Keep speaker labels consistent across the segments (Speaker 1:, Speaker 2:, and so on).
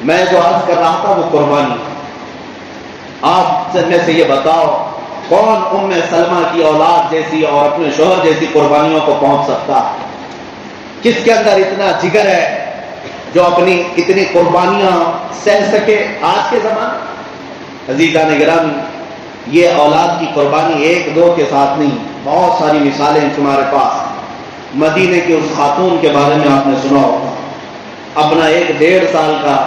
Speaker 1: میں جو عرض کر رہا تھا وہ قربانی. آپ میں سے یہ بتاؤ کون ام سلمہ کی اولاد جیسی اور اپنے شوہر جیسی قربانیوں کو پہنچ سکتا ہے؟ کس کے اندر اتنا جگر ہے جو اپنی اتنی قربانیاں سہ سکے؟ آج کے زمانے عزیزان گرامی، یہ اولاد کی قربانی ایک دو کے ساتھ نہیں، بہت ساری مثالیں ہیں تمہارے پاس. مدینے کی اس خاتون کے بارے میں آپ نے سنا ہوگا، اپنا 1-1.5 سال کا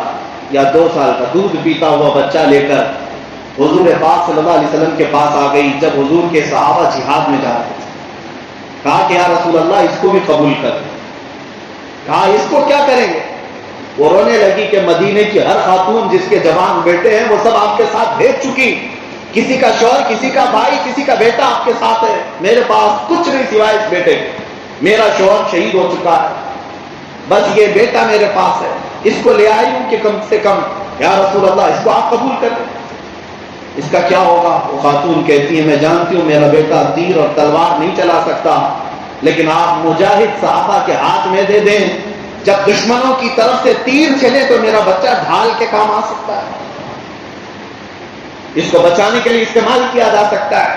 Speaker 1: یا 2 سال کا دودھ پیتا ہوا بچہ لے کر حضور پاک صلی اللہ علیہ وسلم کے پاس آ گئی جب حضور کے صحابہ جہاد میں جا رہے تھے. کہا کہ یا رسول اللہ اس کو بھی قبول کر. کہا اس کو کیا کریں گے؟ وہ رونے لگی کہ مدینے کی ہر خاتون جس کے جوان بیٹے ہیں وہ سب آپ کے ساتھ بھیج چکی، کسی کا شوہر، کسی کا بھائی، کسی کا بیٹا آپ کے ساتھ ہے، میرے پاس کچھ نہیں سوائے اس بیٹے کے. میرا شوہر شہید ہو چکا ہے، بس یہ بیٹا میرے پاس ہے، اس کو لے آئی ہوں کہ کم سے کم یا رسول اللہ اس کو آپ قبول کر لیں. اس کا کیا ہوگا؟ وہ خاتون کہتی ہے میں جانتی ہوں میرا بیٹا تیر اور تلوار نہیں چلا سکتا، لیکن آپ مجاہد صحابہ کے ہاتھ میں دے دیں، جب دشمنوں کی طرف سے تیر چلے تو میرا بچہ ڈھال کے کام آ سکتا ہے، اس کو بچانے کے لیے استعمال کیا جا سکتا ہے.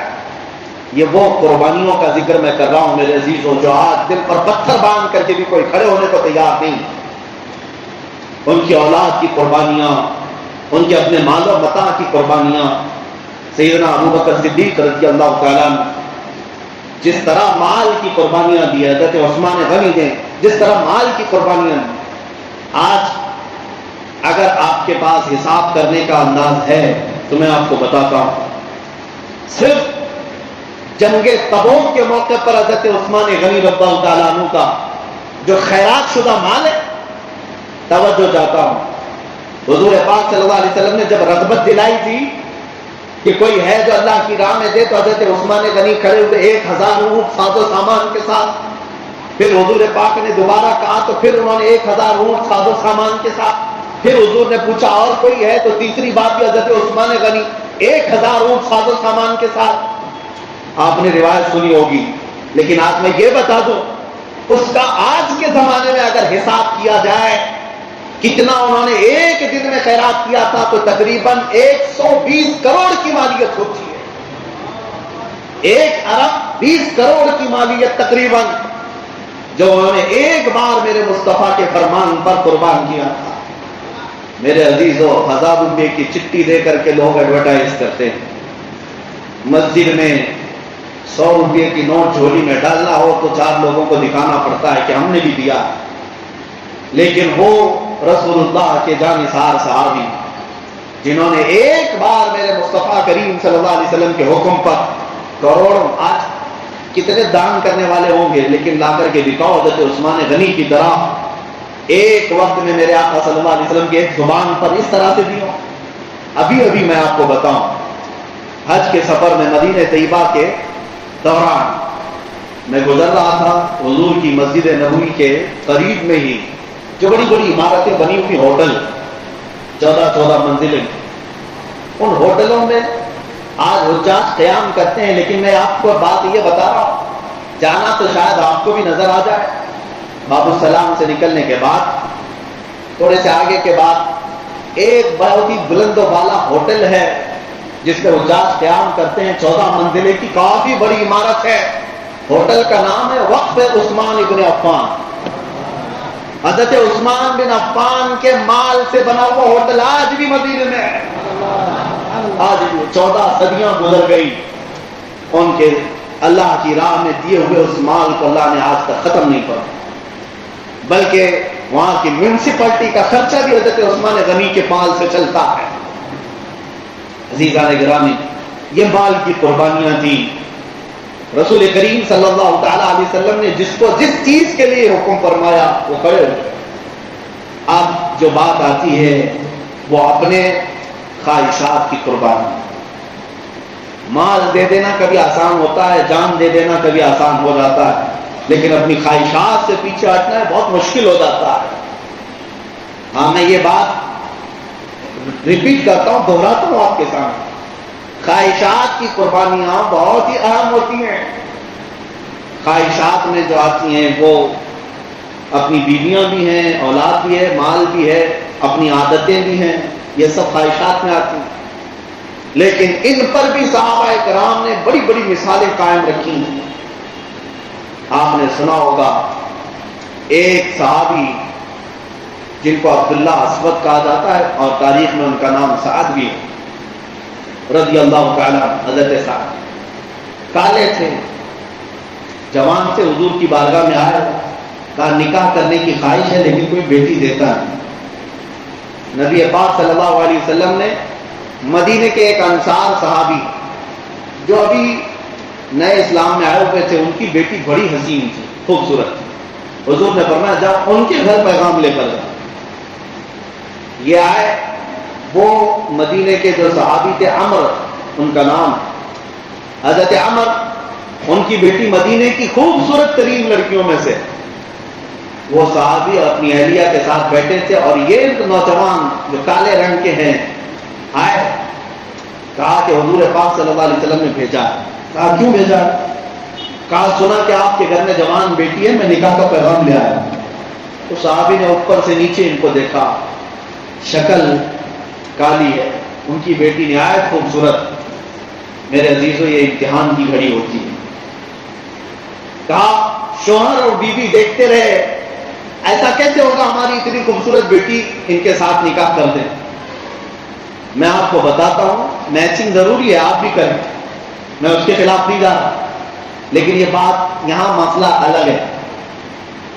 Speaker 1: یہ وہ قربانیوں کا ذکر میں کر رہا ہوں میرے عزیزوں، جو آج دل پر پتھر باندھ کر کے بھی کوئی کھڑے ہونے کو تیار نہیں. ان کی اولاد کی قربانیاں، ان کے اپنے مال و متاع کی قربانیاں. سیدنا ابوبکر صدیق رضی اللہ تعالیٰ عنہ جس طرح مال کی قربانیاں دی، حضرت عثمان غنی نے جس طرح مال کی قربانیاں دی. آج اگر آپ کے پاس حساب کرنے کا انداز ہے تو میں آپ کو بتاتا ہوں، صرف جنگ تبوک کے موقع پر حضرت عثمان غنی رضی اللہ تعالیٰ عنہ کا جو خیرات شدہ مال ہے، توجہ چاہتا ہوں، حضور پاک صلی اللہ علیہ وسلم نے جب رغبت دلائی تھی کہ کوئی ہے جو اللہ کی راہ میں دے، تو حضرت عثمان غنی کھڑے ہوئے 1000 اونٹ ساز و سامان کے ساتھ. پھر حضور پاک نے دوبارہ کہا تو پھر انہوں نے 1000 اونٹ ساز و سامان کے ساتھ. پھر حضور نے پوچھا اور کوئی ہے، تو تیسری بات بھی حضرت عثمان غنی 1000 اونٹ ساز و سامان کے ساتھ. آپ نے روایت سنی ہوگی، لیکن آج میں یہ بتا دوں اس کا آج کے زمانے میں اگر حساب کیا جائے کتنا انہوں نے ایک دن میں خیرات کیا تھا، تو تقریباً 120 کروڑ کی مالیت ہوتی ہے. 1 ارب 20 کروڑ کی مالیت تقریباً، جو انہوں نے ایک بار میرے مصطفیٰ کے فرمان پر قربان کیا تھا. میرے عزیزو، 1000 روپے کی چٹھی دے کر کے لوگ ایڈورٹائز کرتے ہیں. مسجد میں 100 روپے کی نوٹ جھولی میں ڈالنا ہو تو 4 لوگوں کو دکھانا پڑتا ہے کہ ہم نے بھی دیا. لیکن وہ رسول اللہ کے جانثار صحابی جنہوں نے ایک بار میرے مصطفیٰ کریم صلی اللہ علیہ وسلم کے حکم پر کروڑوں، آج کتنے دان کرنے والے ہوں گے، لیکن لا کر کے دکھاؤ حضرت عثمان غنی کی طرح ایک وقت میں میرے آقا صلی اللہ علیہ وسلم کے ایک زبان پر اس طرح سے دیو. ابھی میں آپ کو بتاؤں، حج کے سفر میں مدینہ طیبہ کے دوران میں گزر رہا تھا، حضور کی مسجد نبوی کے قریب میں ہی جو بڑی بڑی عمارتیں بنی ہوئی ہوٹل، 14 منزلیں، ان ہوٹلوں میں آج حجاج قیام کرتے ہیں. لیکن میں آپ کو بات یہ بتا رہا ہوں، جانا تو شاید آپ کو بھی نظر آ جائے. باب السلام سے نکلنے کے بعد تھوڑے سے آگے کے بعد ایک بہت ہی بلند و بالا ہوٹل ہے جس میں حجاج قیام کرتے ہیں. 14 منزلیں کی کافی بڑی عمارت ہے. ہوٹل کا نام ہے وقف عثمان ابن عفان. حضرت عثمان بن عفان کے مال سے بنا ہوا ہوٹل آج بھی مدینے میں ہے. آج بھی 14 صدیاں گزر گئی، ان کے اللہ کی راہ میں دیے ہوئے اس مال کو اللہ نے آج تک ختم نہیں کیا، بلکہ وہاں کی میونسپلٹی کا خرچہ بھی حضرت عثمان غنی کے مال سے چلتا ہے. عزیزان گرامی، یہ مال کی قربانیاں تھیں. رسول کریم صلی اللہ تعالی علیہ وسلم نے جس کو جس چیز کے لیے حکم فرمایا وہ کھڑے ہوئے. اب جو بات آتی ہے وہ اپنے خواہشات کی قربانی. مال دے دینا کبھی آسان ہوتا ہے، جان دے دینا کبھی آسان ہو جاتا ہے، لیکن اپنی خواہشات سے پیچھے ہٹنا ہے بہت مشکل ہو جاتا ہے. ہاں، میں یہ بات ریپیٹ کرتا ہوں، دہراتا ہوں آپ کے سامنے. خواہشات کی قربانیاں بہت ہی اہم ہوتی ہیں. خواہشات میں جو آتی ہیں وہ اپنی بیویاں بھی ہیں، اولاد بھی ہے، مال بھی ہے، اپنی عادتیں بھی ہیں، یہ سب خواہشات میں آتی ہیں۔ لیکن ان پر بھی صحابہ کرام نے بڑی بڑی مثالیں قائم رکھی ہیں۔ آپ نے سنا ہوگا ایک صحابی جن کو عبداللہ اسود کہا جاتا ہے اور تاریخ میں ان کا نام سعد بھی ہے، رضی اللہ تعالی حضرت سعد کالے تھے، جوان سے حضور کی بارگاہ میں آئے، کہا نکاح کرنے کی خواہش ہے لیکن کوئی بیٹی دیتا نہیں۔ نبی پاک صلی اللہ علیہ وسلم نے مدینے کے ایک انصار صحابی جو ابھی نئے اسلام میں آئے ہوئے تھے، ان کی بیٹی بڑی حسین تھی، خوبصورت تھی، حضور نے فرمایا جا ان کے گھر پیغام لے کر جا۔ یہ آئے، وہ مدینے کے جو صحابی تھے عمر ان کا نام، حضرت عمر، ان کی بیٹی مدینے کی خوبصورت ترین لڑکیوں میں سے، وہ صحابی اور اپنی اہلیہ کے ساتھ بیٹھے تھے اور یہ نوجوان جو کالے رنگ کے ہیں آئے، کہا کہ حضور پاک صلی اللہ علیہ وسلم نے بھیجا ہے۔ کہا کیوں بھیجا؟ کہا سنا کہ آپ کے گھر میں جوان بیٹی ہے، میں نکاح کا پیغام لے آیا۔ تو صحابی نے اوپر سے نیچے ان کو دیکھا، شکل کالی ہے، ان کی بیٹی نہایت خوبصورت۔ میرے عزیزوں یہ امتحان کی گھڑی ہوتی ہے۔ کہا شوہر اور بیوی دیکھتے رہے، ایسا کیسے ہوگا ہماری اتنی خوبصورت بیٹی ان کے ساتھ نکاح کر دیں۔ میں آپ کو بتاتا ہوں میچنگ ضروری ہے، آپ بھی کریں، میں اس کے خلاف نہیں جا رہا، لیکن یہ بات یہاں مسئلہ الگ ہے،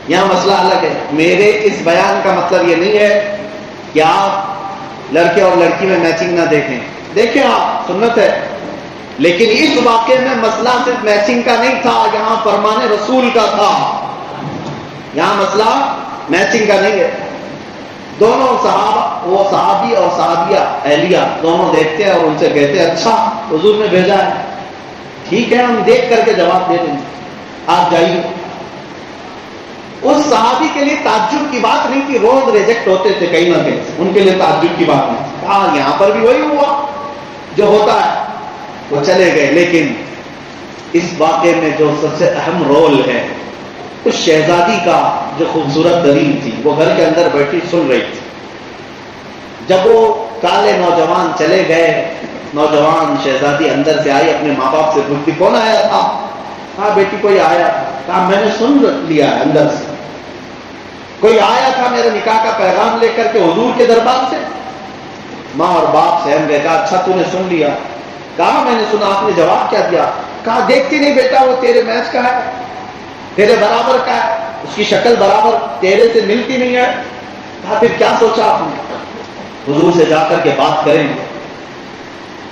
Speaker 1: یہاں مسئلہ الگ ہے۔ میرے اس بیان کا مطلب یہ نہیں ہے کہ آپ لڑکے اور لڑکی میں میچنگ نہ دیکھیں، دیکھیں آپ، سنت ہے، لیکن اس واقعے میں مسئلہ صرف میچنگ کا نہیں تھا، یہاں فرمان رسول کا تھا، یہاں مسئلہ میچنگ کا نہیں ہے۔ دونوں صحابہ، وہ صحابی اور صحابیہ اہلیہ دونوں دیکھتے ہیں اور ان سے کہتے ہیں اچھا حضور نے بھیجا ہے، ٹھیک ہے ہم دیکھ کر کے جواب دے دیں گے، آپ جائیے۔ اس صحابی کے لیے تعجب کی بات نہیں تھی، روز ریجیکٹ ہوتے تھے کہیں نہ کہیں، ان کے لیے تعجب کی بات نہیں تھی۔ ہاں یہاں پر بھی وہی ہوا جو ہوتا ہے، وہ چلے گئے۔ لیکن اس واقعے میں جو سب سے اہم رول ہے، اس شہزادی کا جو خوبصورت ترین تھی، وہ گھر کے اندر بیٹھی سن رہی تھی۔ جب وہ کالے نوجوان چلے گئے، نوجوان شہزادی اندر سے آئی، اپنے ماں باپ سے پوچھتی کون آیا تھا؟ کہا بیٹی کوئی آیا، کہا میں نے سن لیا ہے اندر سے، کوئی آیا تھا میرے نکاح کا پیغام لے کر کے حضور کے دربار سے۔ ماں اور باپ سہم گئے، کہا اچھا تو نے سن لیا؟ کہا میں نے سنا۔ آپ نے جواب کیا دیا؟ کہا دیکھتی نہیں بیٹا وہ تیرے میچ کا ہے، تیرے برابر کا ہے، اس کی شکل برابر تیرے سے ملتی نہیں ہے۔ کہا پھر کیا سوچا آپ نے؟ حضور سے جا کر کے بات کریں گے۔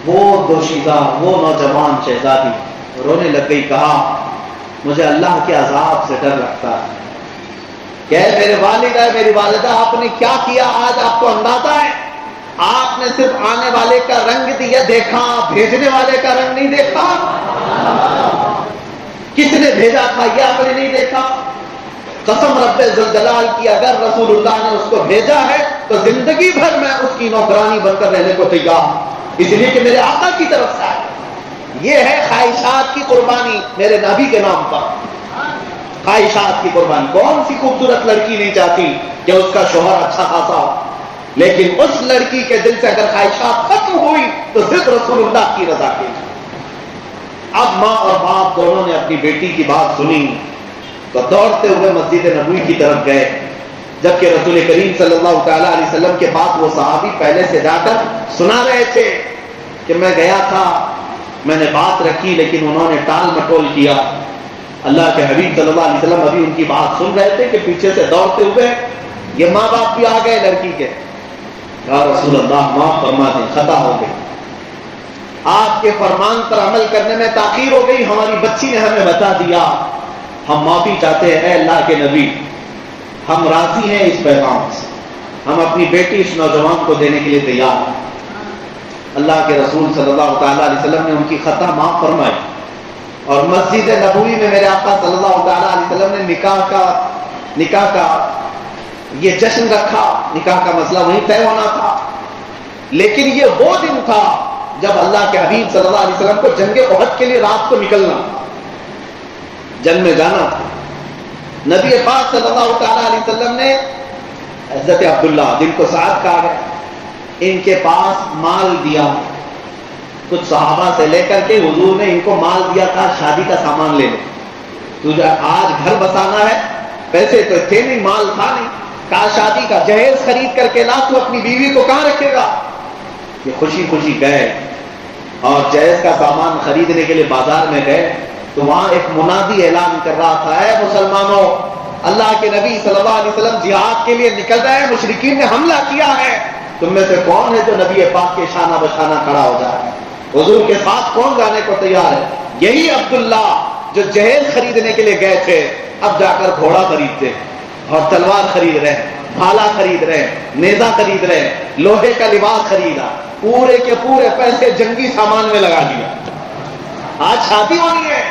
Speaker 1: وہ دوشیزہ، وہ نوجوان شہزادی رونے لگ گئی، کہا مجھے اللہ کے عذاب سے ڈر لگتا ہے کہ میرے والد ہے، میری والدہ، آپ نے کیا کیا آج آپ کو اندازہ ہے؟ آپ نے صرف آنے والے کا رنگ دیا دیکھا، بھیجنے والے کا رنگ نہیں دیکھا۔ کس نے بھیجا تھا یہ آپ نے نہیں دیکھا۔ قسم رب ذوالجلال کی، اگر رسول اللہ نے اس کو بھیجا ہے تو زندگی بھر میں اس کی نوکرانی بن کر رہنے کو تیار، اس لیے کہ میرے آقا کی طرف سے ہے۔ یہ ہے خواہشات کی قربانی میرے نبی کے نام پر، خواہشات کی قربانی۔ کون سی خوبصورت لڑکی نہیں چاہتی کہ اس کا شوہر اچھا خاصا ہو، لیکن اس لڑکی کے دل سے اگر خواہشات ختم ہوئی تو صرف رسول اللہ کی رضا کے۔ اب ماں اور باپ دونوں نے اپنی بیٹی کی بات سنی تو دوڑتے ہوئے مسجد نبوی کی طرف گئے، جبکہ رسول کریم صلی اللہ تعالی علیہ وسلم کے پاس وہ صحابی پہلے سے جا کر سنا رہے تھے کہ میں گیا تھا، میں نے بات رکھی لیکن انہوں نے ٹال مٹول کیا۔ اللہ کے حبیب صلی اللہ علیہ وسلم ابھی ان کی بات سن رہے تھے کہ پیچھے سے دوڑتے ہوئے یہ ماں باپ بھی آ گئے لڑکی کے۔ یا رسول اللہ معاف فرما دیں، خطا ہو گئی، آپ کے فرمان پر عمل کرنے میں تاخیر ہو گئی، ہماری بچی نے ہمیں بتا دیا، ہم معافی چاہتے ہیں اے اللہ کے نبی، ہم راضی ہیں اس پیغام سے، ہم اپنی بیٹی اس نوجوان کو دینے کے لیے تیار ہیں۔ اللہ کے رسول صلی اللہ تعالیٰ علیہ وسلم نے ان کی خطا معاف فرمائی، اور مسجد نبوی میں میرے آقا صلی اللہ تعالیٰ علیہ وسلم نے نکاح کا یہ جشن رکھا، نکاح کا مسئلہ وہیں طے ہونا تھا۔ لیکن یہ وہ دن تھا جب اللہ کے حبیب صلی اللہ علیہ وسلم کو جنگ احد کے لیے رات کو نکلنا، جنگ میں جانا تھا۔ نبی پاک صلی اللہ تعالی علیہ وسلم نے حضرت عبداللہ جن کو سعد کہا گیا، ان کے پاس مال دیا، کچھ صحابہ سے لے کر کے حضور نے ان کو مال دیا تھا شادی کا سامان لے لو، تجھے آج گھر بسانا ہے، پیسے تو تھے نہیں، مال تھا نہیں، کہا شادی کا جہیز خرید کر کے لا، تو اپنی بیوی کو کہاں رکھے گا؟ یہ خوشی خوشی گئے اور جہیز کا سامان خریدنے کے لیے بازار میں گئے تو وہاں ایک منادی اعلان کر رہا تھا، اے مسلمانوں، اللہ کے نبی صلی اللہ علیہ وسلم جہاد کے لیے نکل رہے ہیں، مشرکین نے حملہ کیا ہے، تم میں سے کون ہے جو نبی پاک کے شانہ بشانہ کھڑا ہو جائے؟ حضور کے ساتھ کون جانے کو تیار ہے؟ یہی عبداللہ جو جہیز خریدنے کے لیے گئے تھے، اب جا کر گھوڑا خریدتے اور تلوار خرید رہے ہیں، بھالا خرید رہے ہیں، نیزہ خرید رہے ہیں، لوہے کا لباس خریدا، پورے کے پورے پیسے جنگی سامان میں لگا دیا۔ آج شادی ہونی ہے،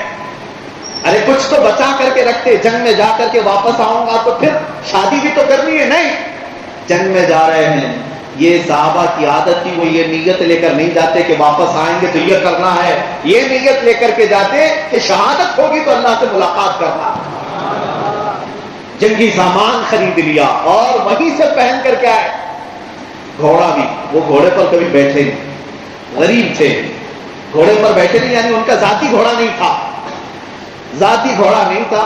Speaker 1: ارے کچھ تو بچا کر کے رکھتے، جنگ میں جا کر کے واپس آؤں گا تو پھر شادی بھی تو کرنی ہے، نہیں، جنگ میں جا رہے ہیں۔ یہ صحابہ کی عادت تھی، وہ یہ نیت لے کر نہیں جاتے کہ واپس آئیں گے تو یہ کرنا ہے، یہ نیت لے کر کے جاتے کہ شہادت ہوگی تو اللہ سے ملاقات کرنا۔ جنگی سامان خرید لیا اور وہیں سے پہن کر کے آئے۔ گھوڑا بھی، وہ گھوڑے پر کبھی بیٹھے نہیں، غریب تھے، گھوڑے پر بیٹھے نہیں، یعنی ان کا ذاتی گھوڑا نہیں تھا، ذاتی گھوڑا نہیں تھا،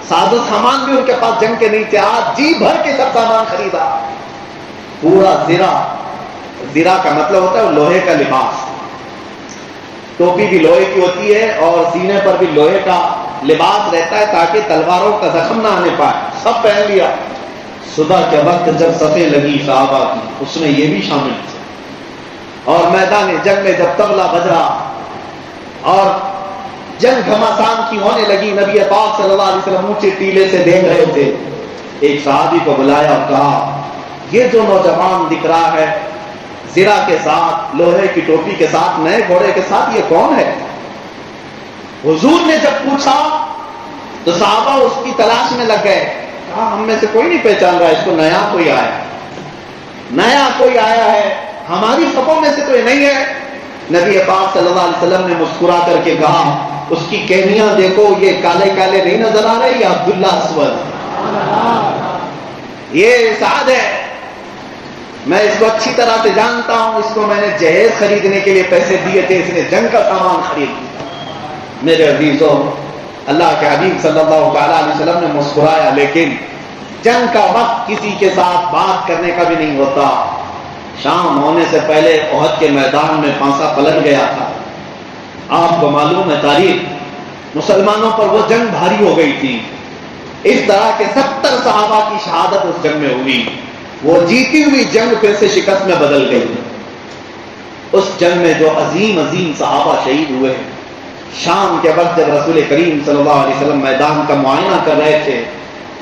Speaker 1: ساز و سامان بھی ان کے پاس جنگ کے نہیں تھے، آج جی بھر کے سب سامان خریدا، پورا زرہ کا مطلب ہوتا ہے لوہے کا لباس، ٹوپی بھی لوہے کی ہوتی ہے اور سینے پر بھی لوہے کا لباس رہتا ہے تاکہ تلواروں کا زخم نہ آنے پائے، سب پہن لیا۔ صبح کے وقت جب صفیں لگی صحابہ کی، اس میں یہ بھی شامل تھے، اور میدان جنگ میں جب طبلہ بج رہا اور جنگ گھماسان کی ہونے لگی، نبی پاک صلی اللہ علیہ وسلم اونچے ٹیلے سے دیکھ رہے تھے، ایک صحابی کو بلایا اور کہا، یہ جو نوجوان دکھ رہا ہے زرہ کے ساتھ، لوہے کی ٹوپی کے ساتھ، نئے گھوڑے کے ساتھ، یہ کون ہے؟ حضور نے جب پوچھا تو صحابہ اس کی تلاش میں لگ گئے، کہا ہم میں سے کوئی نہیں پہچان رہا، اس کو نیا کوئی آیا ہے، ہماری صفوں میں سے تو یہ نہیں ہے۔ نبی پاک صلی اللہ علیہ وسلم نے مسکرا کر کے کہا، اس کی کہنیاں دیکھو، یہ کالے کالے نہیں نظر آ رہے، یہ عبداللہ اسود، یہ سعد ہے، میں اس کو اچھی طرح سے جانتا ہوں، اس کو میں نے جہیز خریدنے کے لیے پیسے دیے تھے، اس نے جنگ کا سامان خرید لیا۔ میرے عزیزوں، اللہ کے حبیب صلی اللہ تعالی علیہ وسلم نے مسکرایا، لیکن جنگ کا وقت کسی کے ساتھ بات کرنے کا بھی نہیں ہوتا۔ شام ہونے سے پہلے احد کے میدان میں پانسا پلٹ گیا تھا، آپ کو معلوم ہے تاریخ، مسلمانوں پر وہ جنگ بھاری ہو گئی تھی، اس طرح کے 70 صحابہ کی شہادت اس جنگ میں ہوئی، وہ جیتی ہوئی جنگ پھر سے شکست میں بدل گئی۔ اس جنگ میں جو عظیم عظیم صحابہ شہید ہوئے، شام کے وقت جب رسول کریم صلی اللہ علیہ وسلم میدان کا معائنہ کر رہے تھے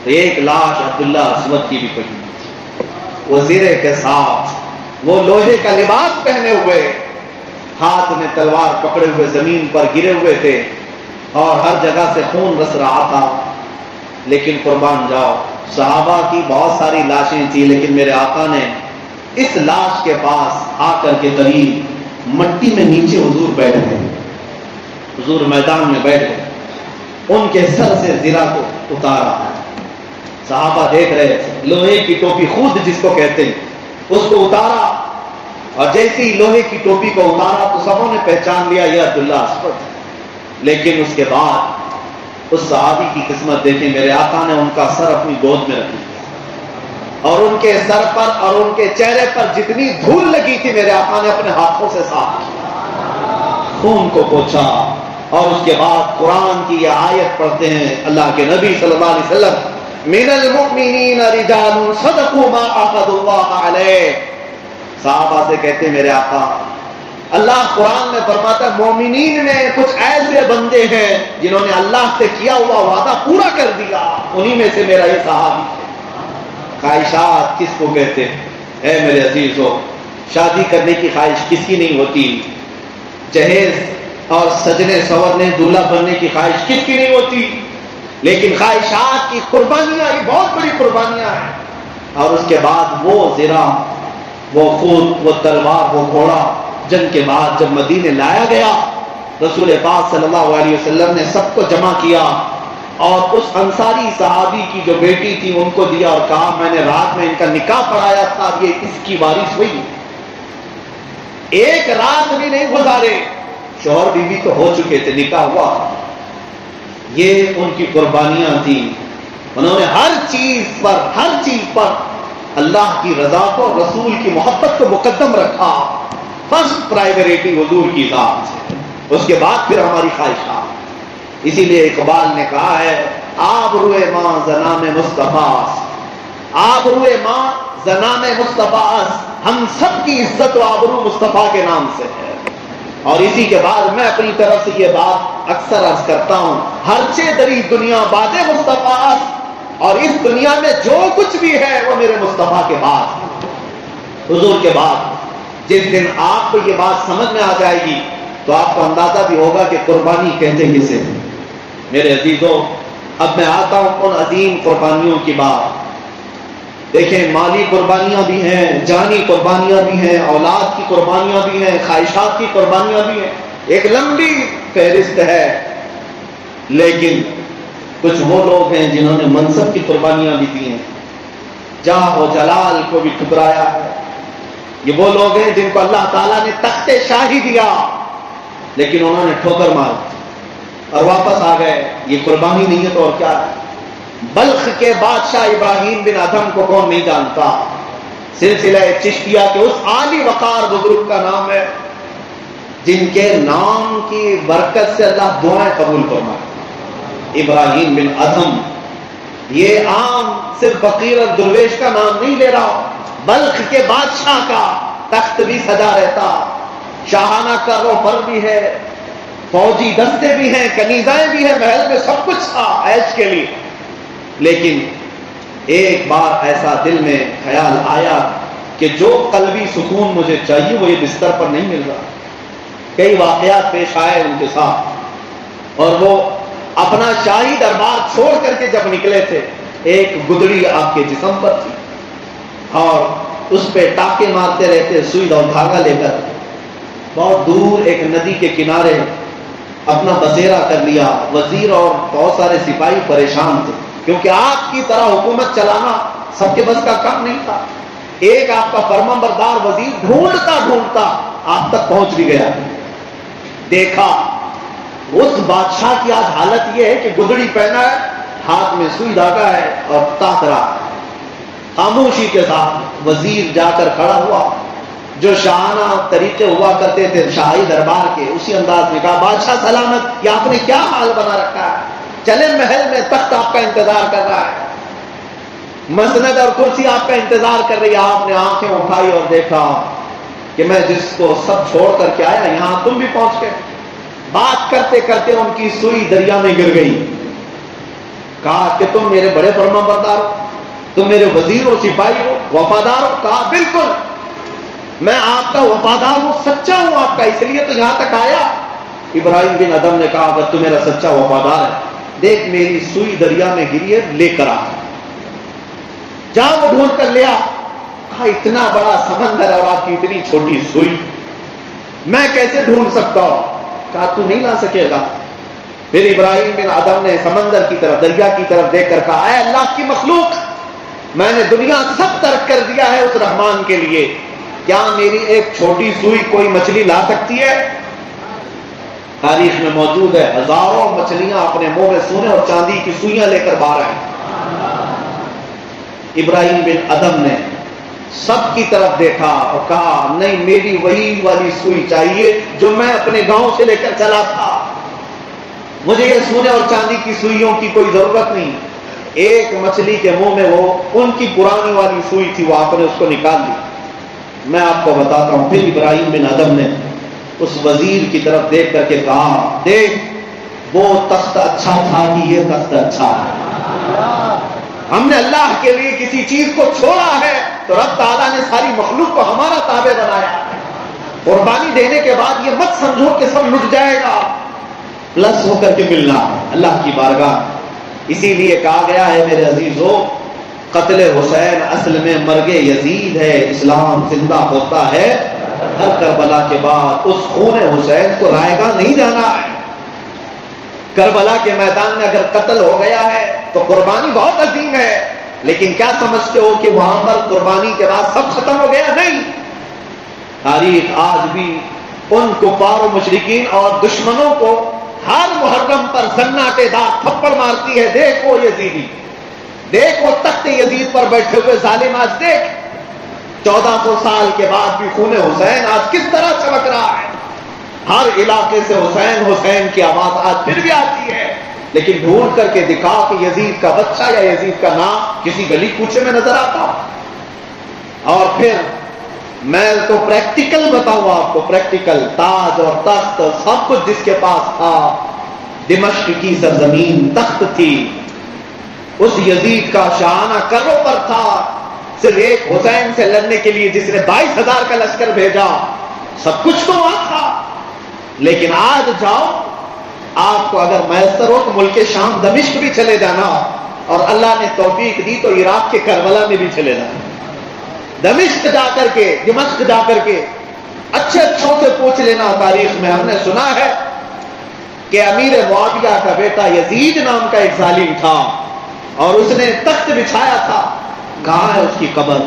Speaker 1: تو ایک لاش عبداللہ اسود کی بھی پڑی تھی، وہ زرے کے ساتھ، وہ لوہے کا لباس پہنے ہوئے، ہاتھ میں تلوار پکڑے ہوئے زمین پر گرے ہوئے تھے اور ہر جگہ سے خون رس رہا تھا۔ لیکن قربان جاؤ، صحابہ کی بہت ساری لاشیں تھی، لیکن میرے آقا نے اس لاش کے پاس آ کر کے قریب مٹی میں نیچے حضور بیٹھ گئے، حضور میدان میں بیٹھ گئے، ان کے سر سے زرہ کو اتارا، صحابہ دیکھ رہے تھے، لوہے کی ٹوپی خود جس کو کہتے ہیں اس کو اتارا، اور جیسے ہی لوہے کی ٹوپی کو اتارا تو سبوں نے پہچان لیا یہ عبداللہ اسود۔ لیکن اس کے بعد اس صحابی کی قسمت دیکھیں، میرے آقا نے ان کا سر اپنی گود میں رکھ لیا اور ان کے سر پر اور ان کے چہرے پر جتنی دھول لگی تھی میرے آقا نے اپنے ہاتھوں سے صاف کیا، خون کو پوچھا، اور اس کے بعد قرآن کی یہ آیت پڑھتے ہیں اللہ کے نبی صلی اللہ علیہ وسلم، من المؤمنین رجال صدقوا ما عاهدوا اللہ علیہ۔ صحابہ سے کہتے ہیں میرے آقا، اللہ قرآن میں فرماتا ہے مومنین میں کچھ ایسے بندے ہیں جنہوں نے اللہ سے کیا ہوا وعدہ پورا کر دیا، انہی میں سے میرا یہ صحابی ہے۔ خواہشات کس کو کہتے ہیں؟ اے میرے عزیزو، شادی کرنے کی خواہش کس کی نہیں ہوتی؟ جہیز اور سجنے سورنے دولہا بننے کی خواہش کس کی نہیں ہوتی؟ لیکن خواہشات کی قربانیاں، یہ بہت بڑی قربانیاں ہیں۔ اور اس کے بعد وہ زرہ، وہ خود، وہ تلوار، وہ گھوڑا، جنگ کے بعد جب مدینے لایا گیا، رسول پاک صلی اللہ علیہ وسلم نے سب کو جمع کیا اور اس انصاری صحابی کی جو بیٹی تھی ان کو دیا اور کہا میں نے رات میں ان کا نکاح پڑھایا تھا، یہ اس کی وارث ہوئی۔ ایک رات بھی نہیں گزارے، شوہر بیوی تو ہو چکے تھے، نکاح ہوا۔ یہ ان کی قربانیاں تھیں، انہوں نے ہر چیز پر اللہ کی رضا کو، رسول کی محبت کو مقدم رکھا۔ فرسٹ پرائیوریٹی حضور کی ذات، اس کے بعد پھر ہماری خواہشات۔ اسی لیے اقبال نے کہا ہے آبروئے ماں زنام مصطفیٰ، آبروئے ماں زنام مصطفیٰ، ہم سب کی عزت و آبرو مصطفیٰ کے نام سے ہے۔ اور اسی کے بعد میں اپنی طرف سے یہ بات اکثر عرض کرتا ہوں، ہرچے دری دنیا باد مصطفیٰ، اور اس دنیا میں جو کچھ بھی ہے وہ میرے مصطفیٰ کے بعد، حضور کے بعد۔ جس دن آپ کو یہ بات سمجھ میں آ جائے گی تو آپ کو اندازہ بھی ہوگا کہ قربانی کہتے کسے۔ میرے عزیزوں، اب میں آتا ہوں ان عظیم قربانیوں کی بات۔ دیکھیں، مالی قربانیاں بھی ہیں، جانی قربانیاں بھی ہیں، اولاد کی قربانیاں بھی ہیں، خواہشات کی قربانیاں بھی ہیں، ایک لمبی فہرست ہے۔ لیکن کچھ وہ لوگ ہیں جنہوں نے منصب کی قربانیاں بھی دی ہیں، جاہ و جلال کو بھی ٹھکرایا ہے۔ یہ وہ لوگ ہیں جن کو اللہ تعالیٰ نے تخت شاہی دیا، لیکن انہوں نے ٹھوکر مار اور واپس آ گئے۔ یہ قربانی نہیں ہے تو اور کیا ہے؟ بلخ کے بادشاہ ابراہیم بن ادھم کو کون نہیں جانتا؟ سلسلہ چشتیہ کے اس عالی وقار بزرگ کا نام ہے جن کے نام کی برکت سے اللہ دعائیں قبول فرمائے، ابراہیم بن ادھم۔ یہ عام صرف فقیر اور درویش کا نام نہیں لے رہا، بلخ کے بادشاہ کا تخت بھی سجا رہتا، شاہانہ کر و فر بھی ہے، فوجی دستے بھی ہیں، کنیزائیں بھی ہیں، محل میں سب کچھ تھا عیش کے لیے۔ لیکن ایک بار ایسا دل میں خیال آیا کہ جو قلبی سکون مجھے چاہیے وہ یہ بستر پر نہیں مل رہا۔ کئی واقعات پیش آئے ان کے ساتھ، اور وہ اپنا شاہی دربار چھوڑ کر کے جب نکلے تھے، ایک گدڑی آپ کے جسم پر تھی اور اس پہ ٹاکے مارتے رہتے، سوئی اور دھاگا لے کر بہت دور ایک ندی کے کنارے اپنا بسیرا کر لیا۔ وزیر اور بہت سارے سپاہی پریشان تھے، کیونکہ آپ کی طرح حکومت چلانا سب کے بس کا کام نہیں تھا۔ ایک آپ کا فرمانبردار وزیر ڈھونڈتا ڈھونڈتا آپ تک پہنچ بھی گیا۔ دیکھا اس بادشاہ کی آج حالت یہ ہے کہ گدڑی پہنا ہے، ہاتھ میں سوئی دھاگا ہے اور تاک رہا ہے۔ خاموشی کے ساتھ وزیر جا کر کھڑا ہوا، جو شاہانہ طریقے ہوا کرتے تھے شاہی دربار کے، اسی انداز میں کہا بادشاہ سلامت، یہ آپ نے کیا حال بنا رکھا ہے؟ چلے محل میں، تخت آپ کا انتظار کر رہا ہے، مسند اور کرسی آپ کا انتظار کر رہی ہے۔ آپ نے آنکھیں اٹھائی اور دیکھا کہ میں جس کو سب چھوڑ کر کے آیا یہاں تم بھی پہنچ گئے۔ بات کرتے کرتے ان کی سوئی دریا میں گر گئی۔ کہا کہ تم میرے بڑے فرما بردار ہو، تم میرے وزیر ہو، سپاہی ہو، وفادار ہو؟ کہا بالکل، میں آپ کا وفادار ہوں، سچا ہوں آپ کا، اس لیے تو یہاں تک آیا۔ ابراہیم بن ادھم نے کہا اگر تم میرا سچا وفادار ہے، دیکھ میری سوئی دریا میں گری ہے، لے کر آ جا۔ وہ ڈھونڈ کر لیا۔ کہا اتنا بڑا سمندر اور آپ کی اتنی چھوٹی سوئی، میں کیسے ڈھونڈ سکتا ہوں؟ کہا تو نہیں لا سکے گا۔ پھر ابراہیم بن ادھم نے سمندر کی طرف، دریا کی طرف دیکھ کر کہا اے اللہ کی مخلوق، میں نے دنیا سب ترک کر دیا ہے اس رحمان کے لیے، کیا میری ایک چھوٹی سوئی کوئی مچھلی لا سکتی ہے؟ تاریخ میں موجود ہے ہزاروں مچھلیاں اپنے منہ میں سونے اور چاندی کی سوئیاں لے کر باہر آئیں۔ ابراہیم بن ادھم نے سب کی طرف دیکھا اور کہا نہیں، میری وہی والی سوئی چاہیے جو میں اپنے گاؤں سے لے کر چلا تھا، مجھے یہ سونے اور چاندی کی سوئیوں کی کوئی ضرورت نہیں۔ ایک مچھلی کے منہ میں وہ ان کی پرانی والی سوئی تھی، وہ آپ نے اس کو نکال لی۔ میں آپ کو بتاتا ہوں، پھر ابراہیم بن ادھم نے اس وزیر کی طرف دیکھ کر کے کہا دیکھ وہ تخت اچھا تھا کہ یہ تخت اچھا ہے؟ ہم نے اللہ کے لیے کسی چیز کو چھوڑا ہے تو رب تعالیٰ نے ساری مخلوق کو ہمارا تابع بنایا۔ قربانی دینے کے بعد یہ مت سمجھو کہ سب لٹ جائے گا، پلس ہو کر کے ملنا اللہ کی بارگاہ۔ اسی لیے کہا گیا ہے میرے عزیزو، قتل حسین اصل میں مرگ یزید ہے، اسلام زندہ ہوتا ہے ہر کربلا کے بعد۔ اس خون حسین کو رائے گاہ نہیں جانا ہے۔ کربلا کے میدان میں اگر قتل ہو گیا ہے تو قربانی بہت عظیم ہے، لیکن کیا سمجھتے ہو کہ وہاں پر قربانی کے بعد سب ختم ہو گیا؟ نہیں، تاریخ آج بھی ان کفار و مشرکین اور دشمنوں کو ہر محرم پر سناٹے دار تھپڑ مارتی ہے۔ دیکھو یزیدی، دیکھو تخت یزید پر بیٹھے ہوئے ظالم، آج دیکھ 1400 سال کے بعد بھی خون حسین آج کس طرح چمک رہا ہے۔ ہر علاقے سے حسین حسین کی آواز آج پھر بھی آتی ہے، لیکن ڈھونڈ کر کے دکھا کہ یزید کا بچہ یا یزید کا نام کسی گلی کوچے میں نظر آتا۔ اور پھر میں تو پریکٹیکل بتاؤں آپ کو، پریکٹیکل تاج اور تخت سب کچھ جس کے پاس تھا، دمشق کی سرزمین تخت تھی، اس یزید کا شاہانہ کرو پر تھا، صرف ایک حسین سے لڑنے کے لیے جس نے 22,000 کا لشکر بھیجا، سب کچھ تو وہاں تھا۔ لیکن آج جاؤ، آپ کو اگر میسر ہو تو ملک شام دمشق بھی چلے جانا، اور اللہ نے توفیق دی تو عراق کے کربلا میں بھی چلے جانا۔ دمشق جا کر کے، دمشق جا کر کے اچھے اچھوں سے پوچھ لینا، تاریخ میں ہم نے سنا ہے کہ امیر معاویہ کا بیٹا یزید نام کا ایک ظالم تھا، اور اس نے تخت بچھایا تھا۔ کہاں ہے اس کی قبر؟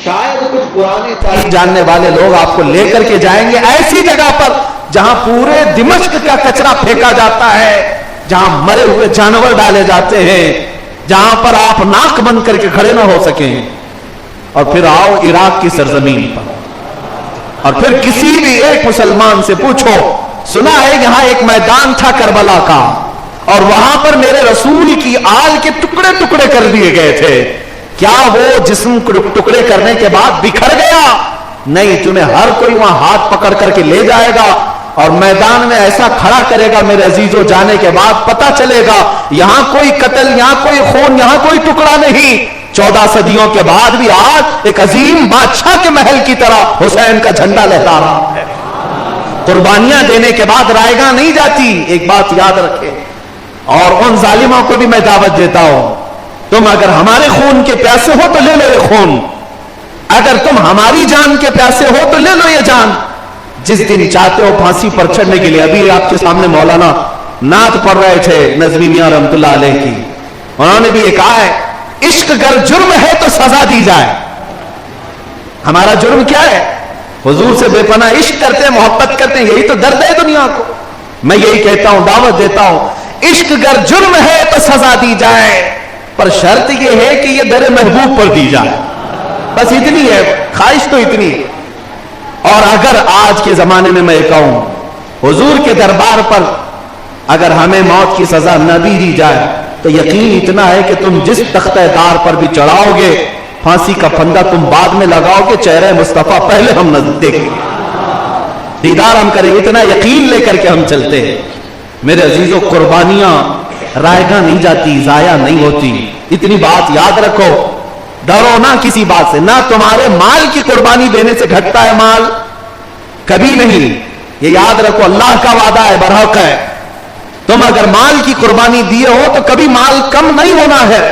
Speaker 1: شاید کچھ پرانے تاریخ
Speaker 2: جاننے والے لوگ آپ کو لے کر کے جائیں گے ایسی جگہ پر جہاں پورے دمشق کا کچرا پھینکا جاتا ہے، جہاں مرے ہوئے جانور ڈالے جاتے ہیں، جہاں پر آپ ناک بند کر کے کھڑے نہ ہو سکیں، اور پھر آؤ عراق کی سرزمین پر، اور پھر کسی بھی ایک مسلمان سے پوچھو، سنا ہے یہاں ایک میدان تھا کربلا کا، اور وہاں پر میرے رسول کی آل کے ٹکڑے ٹکڑے کر دیے گئے تھے، کیا وہ جسم ٹکڑے کرنے کے بعد بکھر گیا؟ نہیں، تمہیں ہر کوئی وہاں ہاتھ پکڑ کر کے لے جائے گا اور میدان میں ایسا کھڑا کرے گا، میرے عزیزوں جانے کے بعد پتہ چلے گا یہاں کوئی قتل، یہاں کوئی خون، یہاں کوئی ٹکڑا نہیں۔ 14 صدیوں کے بعد بھی آج ایک عظیم بادشاہ کے محل کی طرح حسین کا جھنڈا لہرا رہا ہے۔ قربانیاں دینے کے بعد رائے گاہ نہیں جاتی، ایک بات یاد رکھے، اور ان ظالموں کو بھی میں دعوت دیتا ہوں، تم اگر ہمارے خون کے پیاسے ہو تو لے لو یہ خون، اگر تم ہماری جان کے پیاسے ہو تو لے لو یہ جان۔ جس دن چاہتے ہو پھانسی پر چڑھنے کے لیے، ابھی آپ کے سامنے مولانا نعت پڑھ رہے تھے نظمی میاں رحمۃ اللہ علیہ کی، انہوں نے بھی یہ کہا ہے، عشق گر جرم ہے تو سزا دی جائے۔ ہمارا جرم کیا ہے؟ حضور سے بے پناہ عشق کرتے ہیں، محبت کرتے ہیں، یہی تو درد ہے دنیا کو۔ میں یہی کہتا ہوں، دعوت دیتا ہوں، عشق گر جرم ہے تو سزا دی جائے، پر شرط یہ ہے کہ یہ در محبوب پر دی جائے، بس اتنی ہے، خواہش تو اتنی ہے۔ اور اگر آج کے زمانے میں میں کہوں، حضور کے دربار پر اگر ہمیں موت کی سزا نہ بھی دی جائے تو یقین اتنا ہے کہ تم جس تختہ دار پر بھی چڑھاؤ گے، پھانسی کا پھندا تم بعد میں لگاؤ گے، چہرہ مصطفیٰ پہلے ہم نہ دیکھیں گے، دیدار ہم کریں گے، اتنا یقین لے کر کے ہم چلتے ہیں۔ میرے عزیزوں، قربانیاں رائے گاہ نہیں جاتی، ضائع نہیں ہوتی، اتنی بات یاد رکھو۔ ڈرو نہ کسی بات سے، نہ تمہارے مال کی قربانی دینے سے گھٹتا ہے مال، کبھی نہیں، یہ یاد رکھو، اللہ کا وعدہ ہے، برحق ہے، تم اگر مال کی قربانی دیے ہو تو کبھی مال کم نہیں ہونا ہے۔